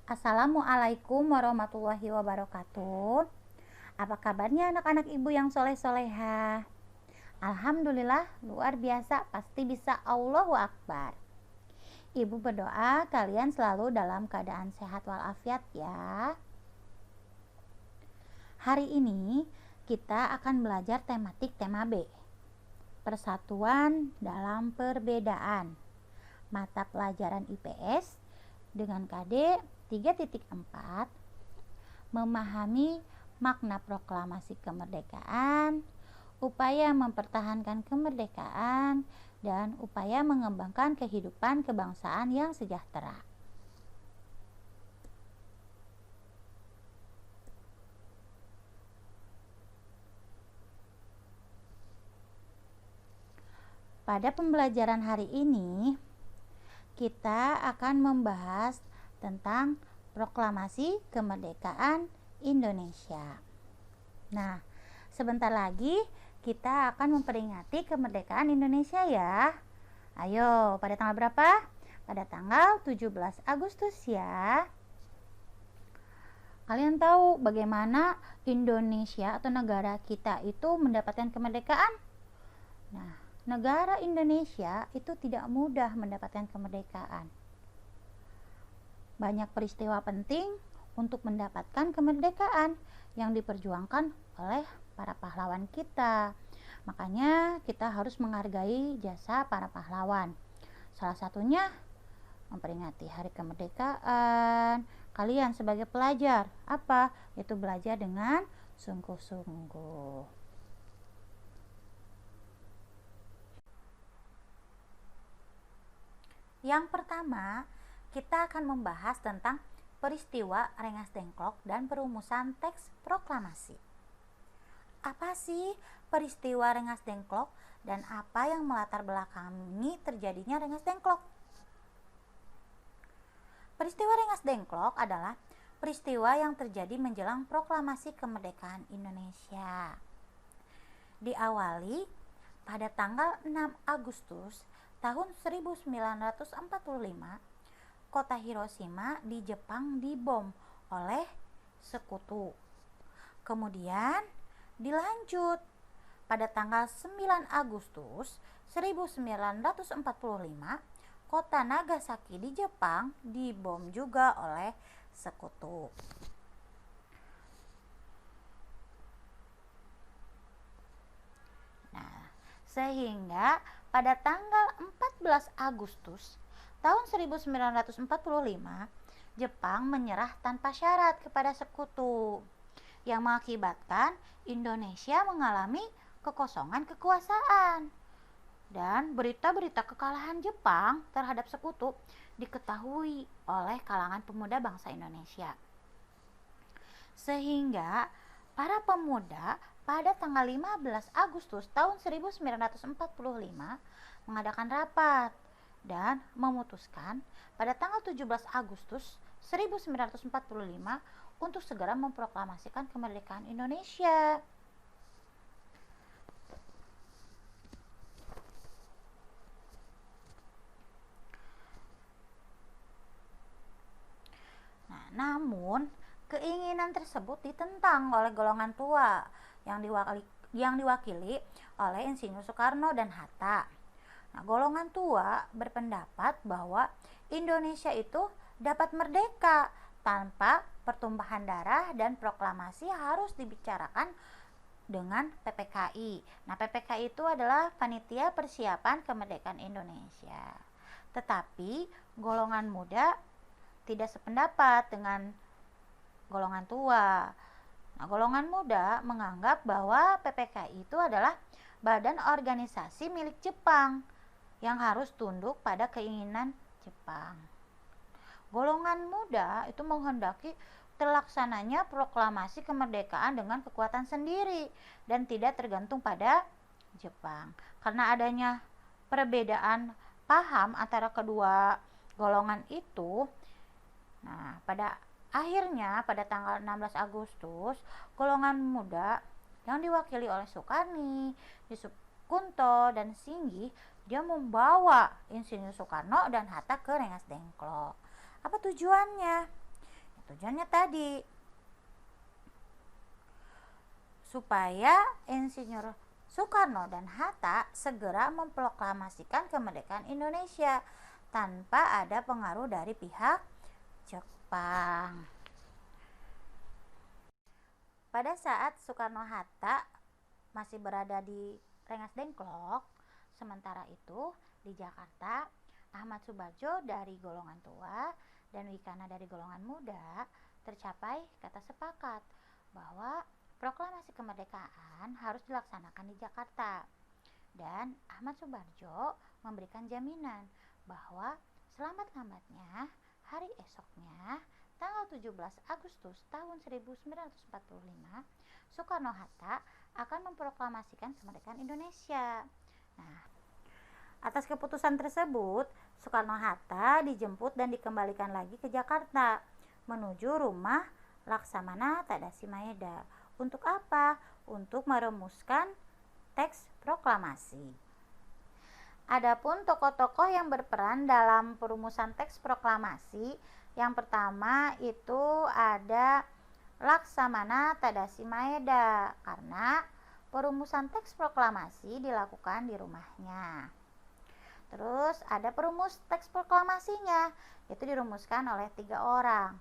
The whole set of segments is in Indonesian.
Assalamualaikum warahmatullahi wabarakatuh. Apa kabarnya anak-anak ibu yang soleh-soleha? Alhamdulillah, luar biasa, pasti bisa. Allahu Akbar. Ibu berdoa kalian selalu dalam keadaan sehat walafiat ya. Hari ini kita akan belajar tematik tema B. Persatuan dalam perbedaan. Mata pelajaran IPS dengan KD 3.4, memahami makna proklamasi kemerdekaan, upaya mempertahankan kemerdekaan, dan upaya mengembangkan kehidupan kebangsaan yang sejahtera. Pada pembelajaran hari ini, kita akan membahas tentang proklamasi kemerdekaan Indonesia. Nah, sebentar lagi kita akan memperingati kemerdekaan Indonesia ya. Ayo, pada tanggal berapa? Pada tanggal 17 Agustus ya. Kalian tahu bagaimana Indonesia atau negara kita itu mendapatkan kemerdekaan? Nah, negara Indonesia itu tidak mudah mendapatkan kemerdekaan. Banyak peristiwa penting untuk mendapatkan kemerdekaan yang diperjuangkan oleh para pahlawan kita. Makanya kita harus menghargai jasa para pahlawan. Salah satunya memperingati hari kemerdekaan. Kalian sebagai pelajar, apa? Yaitu belajar dengan sungguh-sungguh. Yang pertama, kita akan membahas tentang peristiwa Rengas Dengklok dan perumusan teks proklamasi. Apa sih peristiwa Rengas Dengklok dan apa yang melatar belakangi terjadinya Rengas Dengklok? Peristiwa Rengas Dengklok adalah peristiwa yang terjadi menjelang proklamasi kemerdekaan Indonesia. Diawali pada tanggal 6 Agustus tahun 1945, kota Hiroshima di Jepang dibom oleh sekutu. Kemudian dilanjut pada tanggal 9 Agustus 1945, kota Nagasaki di Jepang dibom juga oleh sekutu. Nah, sehingga pada tanggal 14 Agustus tahun 1945, Jepang menyerah tanpa syarat kepada sekutu, yang mengakibatkan Indonesia mengalami kekosongan kekuasaan. Dan berita-berita kekalahan Jepang terhadap sekutu diketahui oleh kalangan pemuda bangsa Indonesia. Sehingga para pemuda pada tanggal 15 Agustus tahun 1945 mengadakan rapat dan memutuskan pada tanggal 17 Agustus 1945 untuk segera memproklamasikan kemerdekaan Indonesia. Nah, namun keinginan tersebut ditentang oleh golongan tua yang diwakili oleh Insinyur Soekarno dan Hatta. Nah, golongan tua berpendapat bahwa Indonesia itu dapat merdeka tanpa pertumpahan darah dan proklamasi harus dibicarakan dengan PPKI. Nah, PPKI itu adalah Panitia Persiapan Kemerdekaan Indonesia. Tetapi golongan muda tidak sependapat dengan golongan tua. Nah, golongan muda menganggap bahwa PPKI itu adalah badan organisasi milik Jepang yang harus tunduk pada keinginan Jepang. Golongan muda itu menghendaki terlaksananya proklamasi kemerdekaan dengan kekuatan sendiri dan tidak tergantung pada Jepang. Karena adanya perbedaan paham antara kedua golongan itu, nah pada akhirnya pada tanggal 16 Agustus, golongan muda yang diwakili oleh Sukarni, Yusuf Kunto, dan Singgi, dia membawa Insinyur Soekarno dan Hatta ke Rengas Dengklok. Apa tujuannya? tujuannya tadi supaya Insinyur Soekarno dan Hatta segera memproklamasikan kemerdekaan Indonesia tanpa ada pengaruh dari pihak Jepang. Pada saat Soekarno-Hatta masih berada di Rengas Dengklok, sementara itu di Jakarta, Ahmad Soebardjo dari golongan tua dan Wikana dari golongan muda tercapai kata sepakat bahwa proklamasi kemerdekaan harus dilaksanakan di Jakarta. Dan Ahmad Soebardjo memberikan jaminan bahwa selambat-lambatnya hari esoknya tanggal 17 Agustus tahun 1945 Soekarno-Hatta akan memproklamasikan kemerdekaan Indonesia. Nah, atas keputusan tersebut, Soekarno-Hatta dijemput dan dikembalikan lagi ke Jakarta menuju rumah Laksamana Tadasi Maeda. Untuk apa? Untuk merumuskan teks proklamasi. Adapun tokoh-tokoh yang berperan dalam perumusan teks proklamasi, yang pertama itu ada Laksamana Tadasi Maeda, karena perumusan teks proklamasi dilakukan di rumahnya. Terus ada perumus teks proklamasinya, itu dirumuskan oleh 3 orang,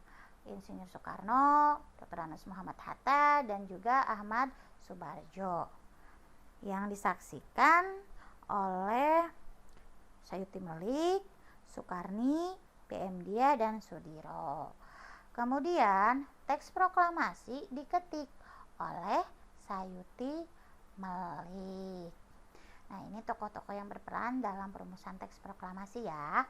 Insinyur Soekarno, Dr. Andes Muhammad Hatta, dan juga Ahmad Soebardjo, yang disaksikan oleh Sayuti Melik, Soekarni, PM Dia, dan Sudiro. Kemudian teks proklamasi diketik oleh Sayuti Melik. Nah, ini tokoh-tokoh yang berperan dalam perumusan teks proklamasi ya.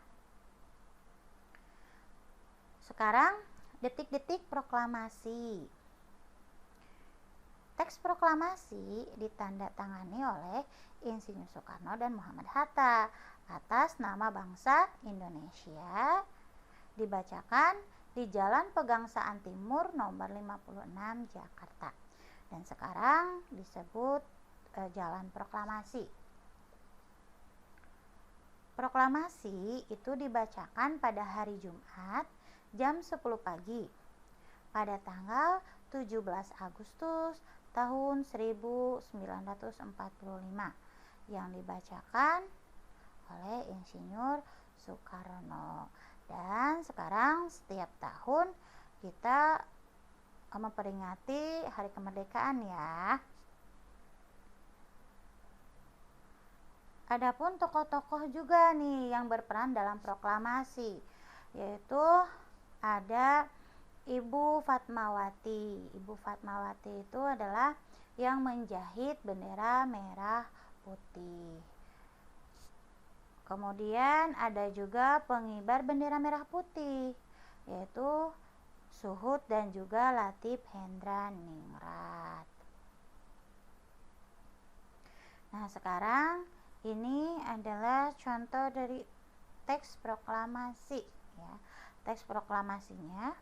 Sekarang detik-detik proklamasi. Teks proklamasi ditandatangani oleh Insinyur Soekarno dan Muhammad Hatta atas nama bangsa Indonesia, dibacakan di Jalan Pegangsaan Timur nomor 56 Jakarta, dan sekarang disebut Jalan Proklamasi. Proklamasi itu dibacakan pada hari Jumat jam 10 pagi pada tanggal 17 Agustus tahun 1945 yang dibacakan oleh Insinyur Soekarno. Dan sekarang setiap tahun kita memperingati Hari Kemerdekaan ya. Adapun tokoh-tokoh juga nih yang berperan dalam proklamasi, yaitu ada Ibu Fatmawati. Ibu Fatmawati itu adalah yang menjahit bendera merah putih. Kemudian ada juga pengibar bendera merah putih, yaitu Suhud dan juga Latif Hendra Ningrat. Nah, sekarang ini adalah contoh dari teks proklamasi ya. Teks proklamasinya.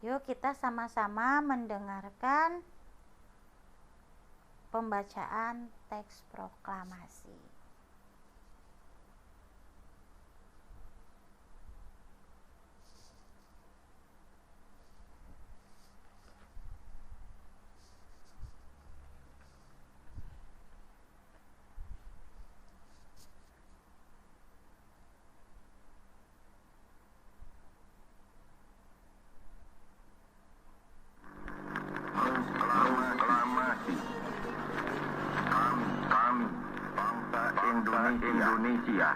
Yuk kita sama-sama mendengarkan pembacaan teks proklamasi. Indonesia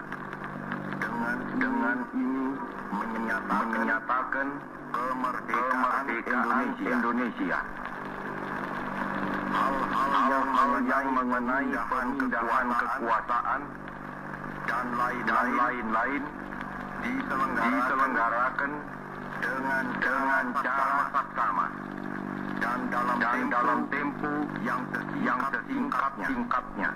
dengan ini menyatakan kemerdekaan Indonesia. Hal-hal yang mengenai pemindahan kekuasaan dan lain-lain diselenggarakan dengan cara saksama dan dalam tempo yang sesingkat-singkatnya.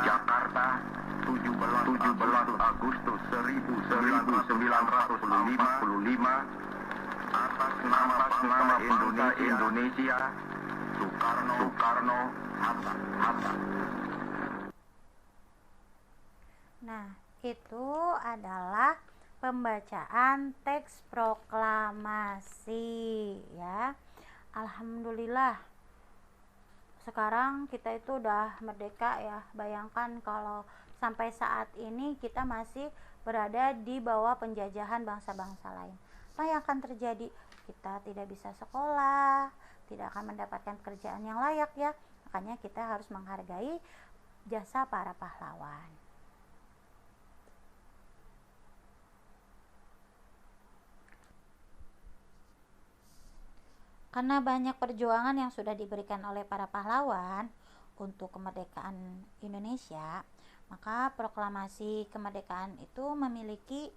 Jakarta, 17 Agustus 1945, atas nama Indonesia, Soekarno, Hatta. Nah, itu adalah pembacaan teks proklamasi ya. Alhamdulillah sekarang kita itu udah merdeka ya. Bayangkan kalau sampai saat ini kita masih berada di bawah penjajahan bangsa-bangsa lain. Apa yang akan terjadi? Kita tidak bisa sekolah, tidak akan mendapatkan kerjaan yang layak ya. Makanya kita harus menghargai jasa para pahlawan. Karena banyak perjuangan yang sudah diberikan oleh para pahlawan untuk kemerdekaan Indonesia, maka proklamasi kemerdekaan itu memiliki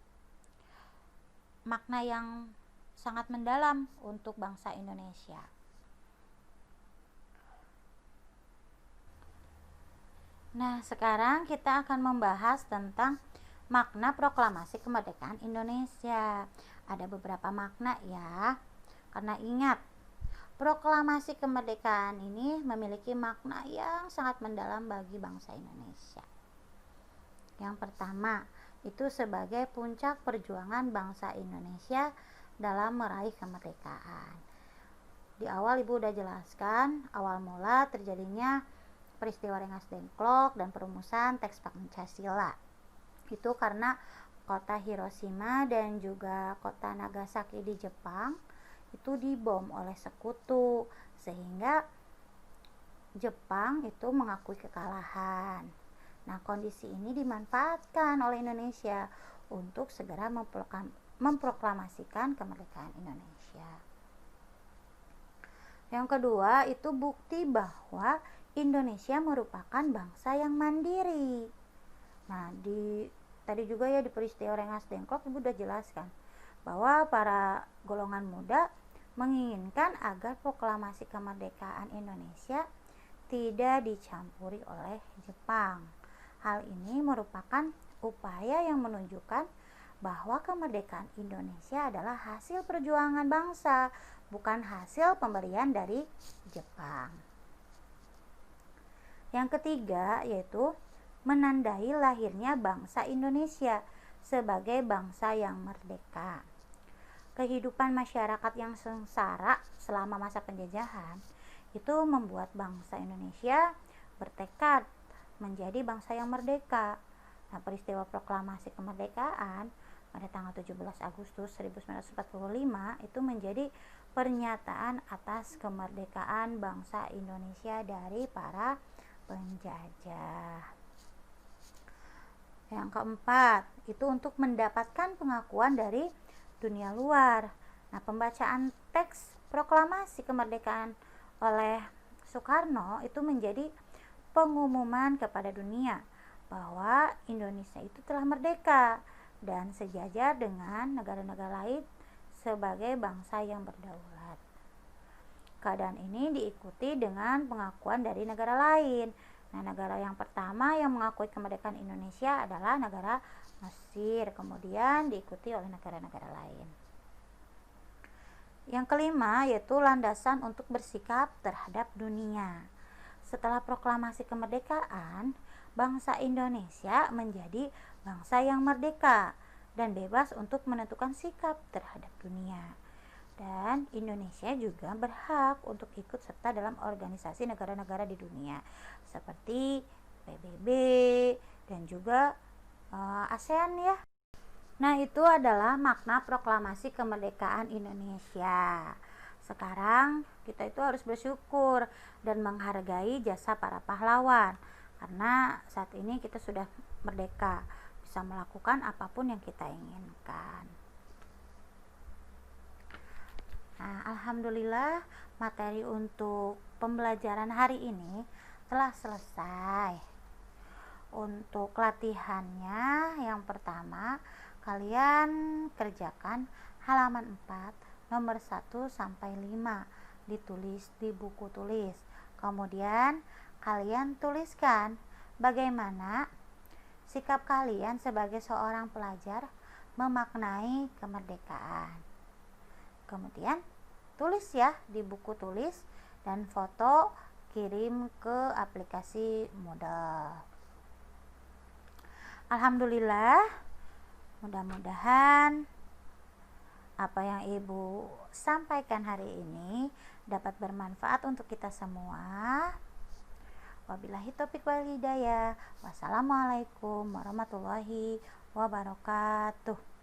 makna yang sangat mendalam untuk bangsa Indonesia. Nah, sekarang kita akan membahas tentang makna proklamasi kemerdekaan Indonesia. Ada beberapa makna ya. Karena ingat, proklamasi kemerdekaan ini memiliki makna yang sangat mendalam bagi bangsa Indonesia. Yang pertama, itu sebagai puncak perjuangan bangsa Indonesia dalam meraih kemerdekaan. Di awal Ibu udah jelaskan, awal mula terjadinya peristiwa Rengas Dengklok dan perumusan teks Pancasila. Itu karena kota Hiroshima dan juga kota Nagasaki di Jepang itu dibom oleh sekutu, sehingga Jepang itu mengakui kekalahan. Nah, kondisi ini dimanfaatkan oleh Indonesia untuk segera memproklamasikan kemerdekaan Indonesia. Yang kedua, itu bukti bahwa Indonesia merupakan bangsa yang mandiri. Nah, tadi juga ya di peristiwa Rengas Dengklok Ibu udah jelaskan bahwa para golongan muda menginginkan agar proklamasi kemerdekaan Indonesia tidak dicampuri oleh Jepang. Hal ini merupakan upaya yang menunjukkan bahwa kemerdekaan Indonesia adalah hasil perjuangan bangsa, bukan hasil pemberian dari Jepang. Yang ketiga yaitu menandai lahirnya bangsa Indonesia sebagai bangsa yang merdeka. Kehidupan masyarakat yang sengsara selama masa penjajahan itu membuat bangsa Indonesia bertekad menjadi bangsa yang merdeka. Nah, peristiwa proklamasi kemerdekaan pada tanggal 17 Agustus 1945 itu menjadi pernyataan atas kemerdekaan bangsa Indonesia dari para penjajah. Yang keempat, itu untuk mendapatkan pengakuan dari dunia luar. Nah, pembacaan teks proklamasi kemerdekaan oleh Soekarno itu menjadi pengumuman kepada dunia bahwa Indonesia itu telah merdeka dan sejajar dengan negara-negara lain sebagai bangsa yang berdaulat. Keadaan ini diikuti dengan pengakuan dari negara lain. Nah, negara yang pertama yang mengakui kemerdekaan Indonesia adalah negara Mesir, kemudian diikuti oleh negara-negara lain. Yang kelima yaitu landasan untuk bersikap terhadap dunia. Setelah proklamasi kemerdekaan, bangsa Indonesia menjadi bangsa yang merdeka dan bebas untuk menentukan sikap terhadap dunia. Dan Indonesia juga berhak untuk ikut serta dalam organisasi negara-negara di dunia seperti PBB dan juga ASEAN ya. Nah, itu adalah makna proklamasi kemerdekaan Indonesia. Sekarang kita itu harus bersyukur dan menghargai jasa para pahlawan karena saat ini kita sudah merdeka, bisa melakukan apapun yang kita inginkan. Nah, alhamdulillah materi untuk pembelajaran hari ini telah selesai. Untuk latihannya, yang pertama kalian kerjakan halaman 4 nomor 1 sampai 5 ditulis di buku tulis. Kemudian kalian tuliskan bagaimana sikap kalian sebagai seorang pelajar memaknai kemerdekaan. Kemudian tulis ya di buku tulis dan foto kirim ke aplikasi Moodle. Alhamdulillah Mudah-mudahan apa yang Ibu sampaikan hari ini dapat bermanfaat untuk kita semua. Wabillahi taufiq wal hidayah. Wassalamualaikum warahmatullahi wabarakatuh.